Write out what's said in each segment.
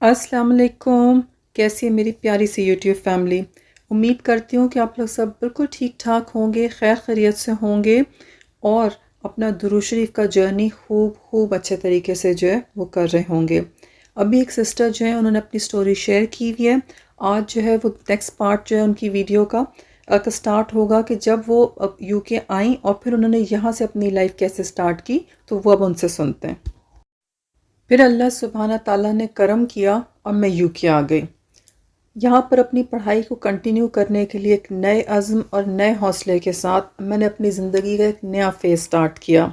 अस्सलाम वालेकुम। कैसी है मेरी प्यारी सी यूट्यूब फैमिली। उम्मीद करती हूँ कि आप लोग सब बिल्कुल ठीक ठाक होंगे, खैर खैरियत से होंगे और अपना दुरूद शरीफ का जर्नी खूब अच्छे तरीके से जो है वो कर रहे होंगे। अभी एक सिस्टर जो है उन्होंने अपनी स्टोरी शेयर की हुई है। आज जो है वो नेक्स्ट पार्ट जो है उनकी वीडियो का स्टार्ट होगा कि जब वो यूके आई और फिर उन्होंने यहाँ से अपनी लाइफ कैसे स्टार्ट की, तो वो अब उनसे सुनते हैं। फिर अल्लाह सुब्हाना ताला ने करम किया और मैं यूके आ गई। यहाँ पर अपनी पढ़ाई को कंटिन्यू करने के लिए एक नए अज़्म और नए हौसले के साथ मैंने अपनी ज़िंदगी का एक नया फेज़ स्टार्ट किया।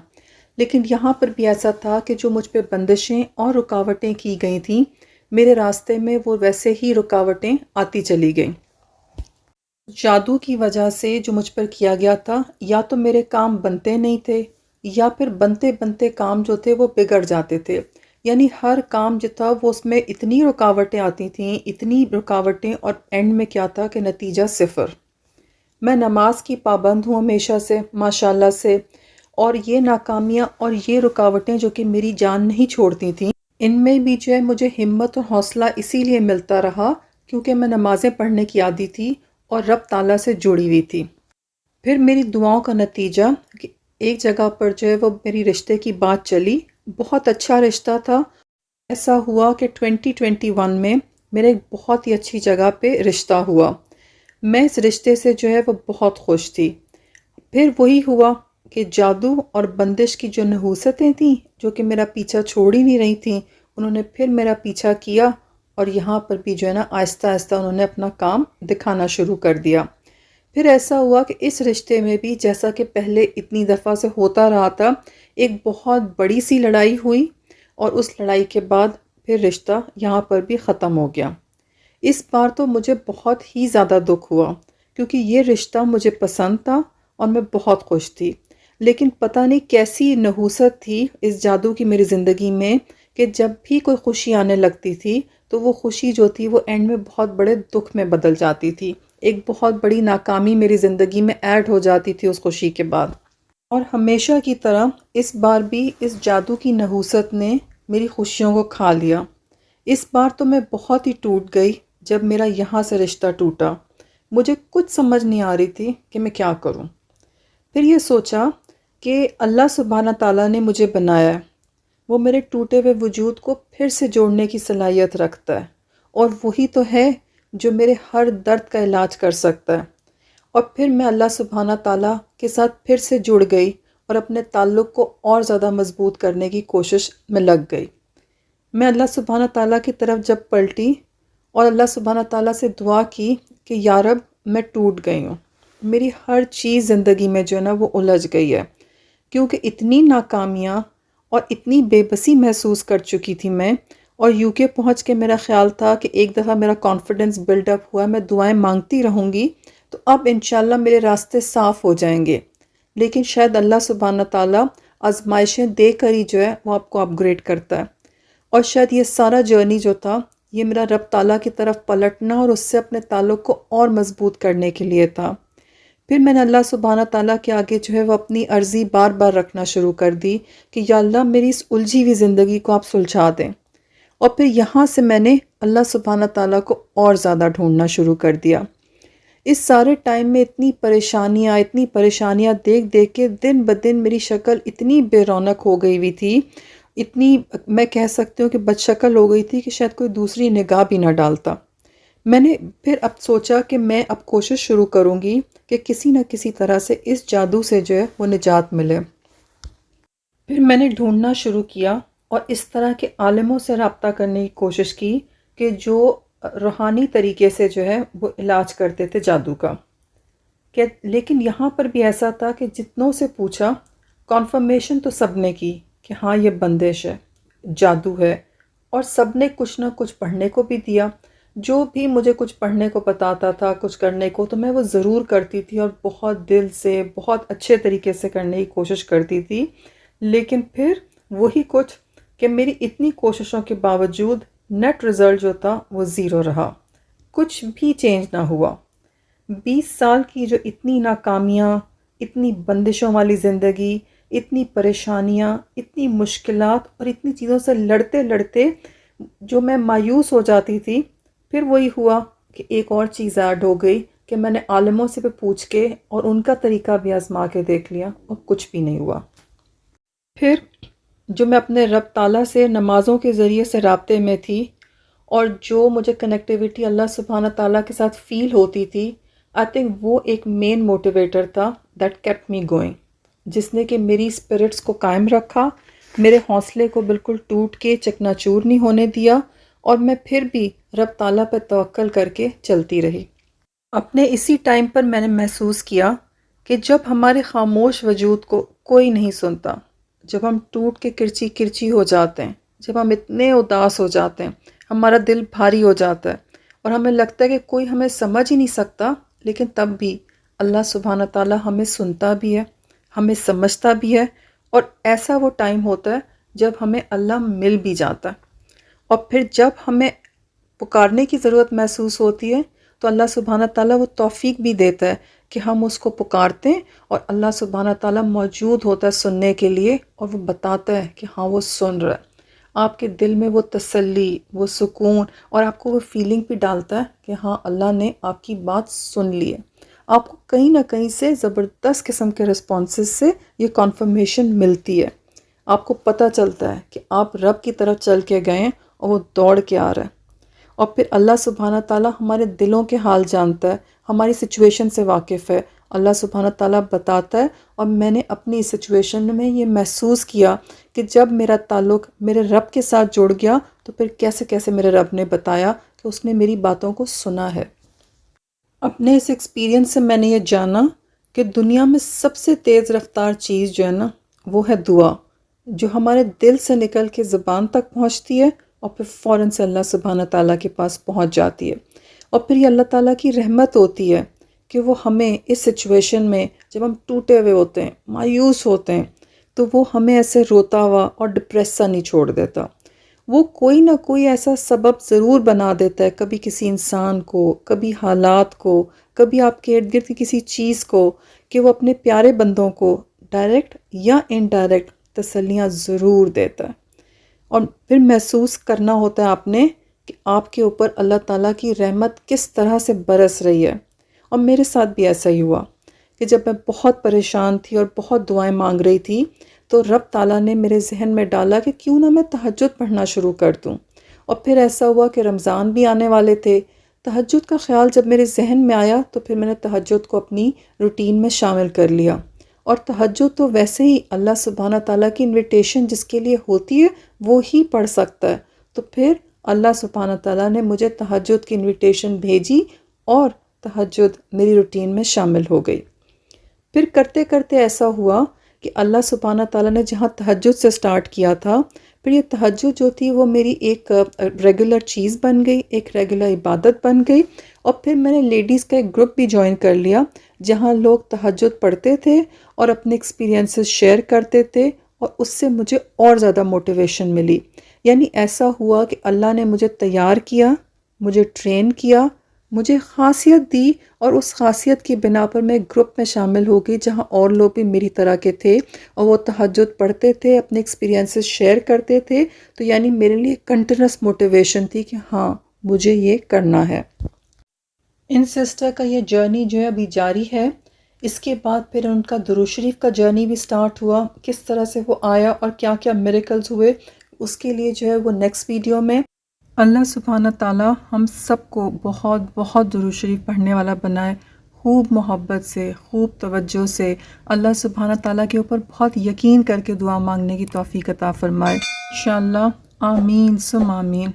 लेकिन यहाँ पर भी ऐसा था कि जो मुझ पे बंदिशें और रुकावटें की गई थीं, मेरे रास्ते में वो वैसे ही रुकावटें आती चली गईं। जादू की वजह से जो मुझ पर किया गया था, या तो मेरे काम बनते नहीं थे या फिर बनते बनते काम जो थे वो बिगड़ जाते थे। यानी हर काम जो था वो उसमें इतनी रुकावटें आती थीं, इतनी रुकावटें, और एंड में क्या था कि नतीजा सिफ़र। मैं नमाज की पाबंद हूँ हमेशा से माशाल्लाह से, और ये नाकामियाँ और ये रुकावटें जो कि मेरी जान नहीं छोड़ती थीं, इनमें भी जो है मुझे हिम्मत और हौसला इसीलिए मिलता रहा क्योंकि मैं नमाज़ें पढ़ने की आदी थी और रब ताला से जुड़ी हुई थी। फिर मेरी दुआओं का नतीजा कि एक जगह पर जो है वो मेरी रिश्ते की बात चली, बहुत अच्छा रिश्ता था। ऐसा हुआ कि 2021 में मेरे एक बहुत ही अच्छी जगह पे रिश्ता हुआ। मैं इस रिश्ते से जो है वो बहुत खुश थी। फिर वही हुआ कि जादू और बंदिश की जो नहूसतें थीं, जो कि मेरा पीछा छोड़ ही नहीं रही थीं, उन्होंने फिर मेरा पीछा किया और यहाँ पर भी जो है ना आहिस्ता आहिस्ता उन्होंने अपना काम दिखाना शुरू कर दिया। फिर ऐसा हुआ कि इस रिश्ते में भी जैसा कि पहले इतनी दफ़ा से होता रहा था, एक बहुत बड़ी सी लड़ाई हुई और उस लड़ाई के बाद फिर रिश्ता यहाँ पर भी ख़त्म हो गया। इस बार तो मुझे बहुत ही ज़्यादा दुख हुआ क्योंकि ये रिश्ता मुझे पसंद था और मैं बहुत खुश थी। लेकिन पता नहीं कैसी नहूसत थी इस जादू की मेरी ज़िंदगी में कि जब भी कोई खुशी आने लगती थी, तो वो खुशी जो थी वो एंड में बहुत बड़े दुख में बदल जाती थी। एक बहुत बड़ी नाकामी मेरी ज़िंदगी में ऐड हो जाती थी उस खुशी के बाद। और हमेशा की तरह इस बार भी इस जादू की नहूसत ने मेरी खुशियों को खा लिया। इस बार तो मैं बहुत ही टूट गई जब मेरा यहाँ से रिश्ता टूटा। मुझे कुछ समझ नहीं आ रही थी कि मैं क्या करूँ। फिर ये सोचा कि अल्लाह सुब्हाना ताला ने मुझे बनाया है, वो मेरे टूटे हुए वजूद को फिर से जोड़ने की सलाहियत रखता है, और वही तो है जो मेरे हर दर्द का इलाज कर सकता है। और फिर मैं अल्लाह सुब्हाना ताला के साथ फिर से जुड़ गई और अपने ताल्लुक़ को और ज़्यादा मज़बूत करने की कोशिश में लग गई। मैं अल्लाह सुब्हाना ताला की तरफ जब पलटी और अल्लाह सुब्हाना ताला से दुआ की कि या रब, मैं टूट गई हूँ, मेरी हर चीज़ ज़िंदगी में जो है ना वो उलझ गई है, क्योंकि इतनी नाकामियाँ और इतनी बेबसी महसूस कर चुकी थी मैं। और यूके पहुँच के मेरा ख़्याल था कि एक दफ़ा मेरा कॉन्फिडेंस बिल्डअप हुआ, मैं दुआएं मांगती रहूँगी तो अब इंशाल्लाह मेरे रास्ते साफ़ हो जाएंगे। लेकिन शायद अल्लाह सुब्हाना ताला आजमाइशें दे कर ही जो है वो आपको अपग्रेड करता है। और शायद ये सारा जर्नी जो था, ये मेरा रब ताला की तरफ पलटना और उससे अपने ताल्लुक़ को और मज़बूत करने के लिए था। फिर मैंने अल्लाह सुब्हाना ताला के आगे जो है वो अपनी अर्ज़ी बार बार रखना शुरू कर दी कि या अल्लाह, मेरी इस उलझी हुई ज़िंदगी को आप सुलझा दें। और फिर यहाँ से मैंने अल्लाह सुब्हाना ताला को और ज़्यादा ढूंढना शुरू कर दिया। इस सारे टाइम में इतनी परेशानियाँ देख देख के दिन ब दिन मेरी शक्ल इतनी बेरौनक हो गई हुई थी, इतनी, मैं कह सकती हूँ कि बदशक्ल हो गई थी कि शायद कोई दूसरी निगाह भी ना डालता। मैंने फिर अब सोचा कि मैं अब कोशिश शुरू करूँगी कि किसी न किसी तरह से इस जादू से जो है वो निजात मिले। फिर मैंने ढूंढना शुरू किया और इस तरह के आलिमों से रब्ता करने की कोशिश की कि जो रूहानी तरीके से जो है वो इलाज करते थे जादू का। लेकिन यहाँ पर भी ऐसा था कि जितनों से पूछा, कॉन्फर्मेशन तो सब ने की कि हाँ ये बंदिश है, जादू है, और सब ने कुछ ना कुछ पढ़ने को भी दिया। जो भी मुझे कुछ पढ़ने को बताता था, कुछ करने को, तो मैं वो ज़रूर करती थी और बहुत दिल से, बहुत अच्छे तरीके से करने की कोशिश करती थी। लेकिन फिर वही कुछ कि मेरी इतनी कोशिशों के बावजूद नेट रिज़ल्ट जो था वो ज़ीरो रहा, कुछ भी चेंज ना हुआ। 20 साल की जो इतनी नाकामियाँ, इतनी बंदिशों वाली ज़िंदगी, इतनी परेशानियाँ, इतनी मुश्किलात और इतनी चीज़ों से लड़ते लड़ते جو میں مایوس ہو جاتی تھی، پھر وہی ہوا کہ ایک اور چیز ایڈ ہو گئی کہ میں نے عالموں سے بھی پوچھ کے اور ان کا طریقہ بھی آزما کے دیکھ لیا اور کچھ بھی نہیں ہوا۔ پھر جو میں اپنے رب تعالیٰ سے نمازوں کے ذریعے سے رابطے میں تھی اور جو مجھے کنیکٹیویٹی اللہ سبحانہ تعالیٰ کے ساتھ فیل ہوتی تھی، آئی تھنک وہ ایک مین موٹیویٹر تھا دیٹ کیپٹ می گوئنگ، جس نے کہ میری اسپرٹس کو قائم رکھا، میرے حوصلے کو بالکل ٹوٹ کے چکنا چور نہیں ہونے دیا، اور میں پھر بھی رب تعالیٰ پہ توکل کر کے چلتی رہی۔ اپنے اسی ٹائم پر میں نے محسوس کیا کہ جب ہمارے خاموش وجود کو کوئی نہیں سنتا، جب ہم ٹوٹ کے کرچی کرچی ہو جاتے ہیں، جب ہم اتنے اداس ہو جاتے ہیں، ہمارا دل بھاری ہو جاتا ہے اور ہمیں لگتا ہے کہ کوئی ہمیں سمجھ ہی نہیں سکتا، لیکن تب بھی اللہ سبحانہ تعالیٰ ہمیں سنتا بھی ہے، ہمیں سمجھتا بھی ہے، اور ایسا وہ ٹائم ہوتا ہے جب ہمیں اللہ مل بھی جاتا ہے۔ اور پھر جب ہمیں پکارنے کی ضرورت محسوس ہوتی ہے تو اللہ سبحانہ تعالیٰ وہ توفیق بھی دیتا ہے کہ ہم اس کو پکارتے ہیں، اور اللہ سبحانہ تعالیٰ موجود ہوتا ہے سننے کے لیے، اور وہ بتاتا ہے کہ ہاں وہ سن رہا ہے۔ آپ کے دل میں وہ تسلی، وہ سکون، اور آپ کو وہ فیلنگ بھی ڈالتا ہے کہ ہاں اللہ نے آپ کی بات سن لی ہے۔ آپ کو کہیں نہ کہیں سے زبردست قسم کے رسپانسز سے یہ کنفرمیشن ملتی ہے، آپ کو پتہ چلتا ہے کہ آپ رب کی طرف چل کے گئے ہیں اور وہ دوڑ کے آ رہا ہے۔ اور پھر اللہ سبحانہ تعالیٰ ہمارے دلوں کے حال جانتا ہے، ہماری سچویشن سے واقف ہے، اللہ سبحانہ تعالیٰ بتاتا ہے۔ اور میں نے اپنی سچویشن میں یہ محسوس کیا کہ جب میرا تعلق میرے رب کے ساتھ جڑ گیا تو پھر کیسے کیسے میرے رب نے بتایا کہ اس نے میری باتوں کو سنا ہے۔ اپنے اس ایکسپیرینس سے میں نے یہ جانا کہ دنیا میں سب سے تیز رفتار چیز جو ہے نا، وہ ہے دعا، جو ہمارے دل سے نکل کے زبان تک پہنچتی ہے اور پھر فوراً سے اللہ سبحانہ تعالیٰ کے پاس پہنچ جاتی ہے۔ اور پھر یہ اللہ تعالیٰ کی رحمت ہوتی ہے کہ وہ ہمیں اس سچویشن میں جب ہم ٹوٹے ہوئے ہوتے ہیں، مایوس ہوتے ہیں، تو وہ ہمیں ایسے روتا ہوا اور ڈپریس سا نہیں چھوڑ دیتا۔ وہ کوئی نہ کوئی ایسا سبب ضرور بنا دیتا ہے، کبھی کسی انسان کو، کبھی حالات کو، کبھی آپ کے ارد گرد کی کسی چیز کو، کہ وہ اپنے پیارے بندوں کو ڈائریکٹ یا انڈائریکٹ تسلیاں ضرور دیتا ہے۔ اور پھر محسوس کرنا ہوتا ہے آپ نے کہ آپ کے اوپر اللہ تعالیٰ کی رحمت کس طرح سے برس رہی ہے۔ اور میرے ساتھ بھی ایسا ہی ہوا کہ جب میں بہت پریشان تھی اور بہت دعائیں مانگ رہی تھی تو رب تعالیٰ نے میرے ذہن میں ڈالا کہ کیوں نہ میں تہجد پڑھنا شروع کر دوں۔ اور پھر ایسا ہوا کہ رمضان بھی آنے والے تھے، تہجد کا خیال جب میرے ذہن میں آیا تو پھر میں نے تہجد کو اپنی روٹین میں شامل کر لیا۔ اور تہجد تو ویسے ہی اللہ سبحانہ تعالیٰ کی انویٹیشن جس کے لیے ہوتی ہے وہ ہی پڑھ سکتا ہے، تو پھر اللہ سبحانہ تعالیٰ نے مجھے تہجد کی انویٹیشن بھیجی اور تہجد میری روٹین میں شامل ہو گئی۔ پھر کرتے کرتے ایسا ہوا کہ اللہ سبحانہ تعالیٰ نے جہاں تہجد سے سٹارٹ کیا تھا، پھر یہ تہجد جو تھی وہ میری ایک ریگولر چیز بن گئی، ایک ریگولر عبادت بن گئی۔ اور پھر میں نے لیڈیز کا ایک گروپ بھی جوائن کر لیا جہاں لوگ تہجد پڑھتے تھے اور اپنے ایکسپیرینسز شیئر کرتے تھے، اور اس سے مجھے اور زیادہ موٹیویشن ملی۔ یعنی ایسا ہوا کہ اللہ نے مجھے تیار کیا، مجھے ٹرین کیا، مجھے خاصیت دی، اور اس خاصیت کی بنا پر میں ایک گروپ میں شامل ہو گئی جہاں اور لوگ بھی میری طرح کے تھے اور وہ تہجد پڑھتے تھے، اپنے ایکسپیرینسز شیئر کرتے تھے۔ تو یعنی میرے لیے کنٹینیوس موٹیویشن تھی کہ ہاں مجھے یہ کرنا ہے۔ ان سسٹر کا یہ جرنی جو ہے ابھی جاری ہے۔ اس کے بعد پھر ان کا درود شریف کا جرنی بھی سٹارٹ ہوا، کس طرح سے وہ آیا اور کیا کیا میریکلز ہوئے، اس کے لیے جو ہے وہ نیکسٹ ویڈیو میں۔ اللہ سبحانہ تعالیٰ ہم سب کو بہت بہت درود شریف پڑھنے والا بنائے، خوب محبت سے، خوب توجہ سے، اللہ سبحانہ تعالیٰ کے اوپر بہت یقین کر کے دعا مانگنے کی توفیق عطا فرمائے انشاءاللہ۔ آمین ثم آمین۔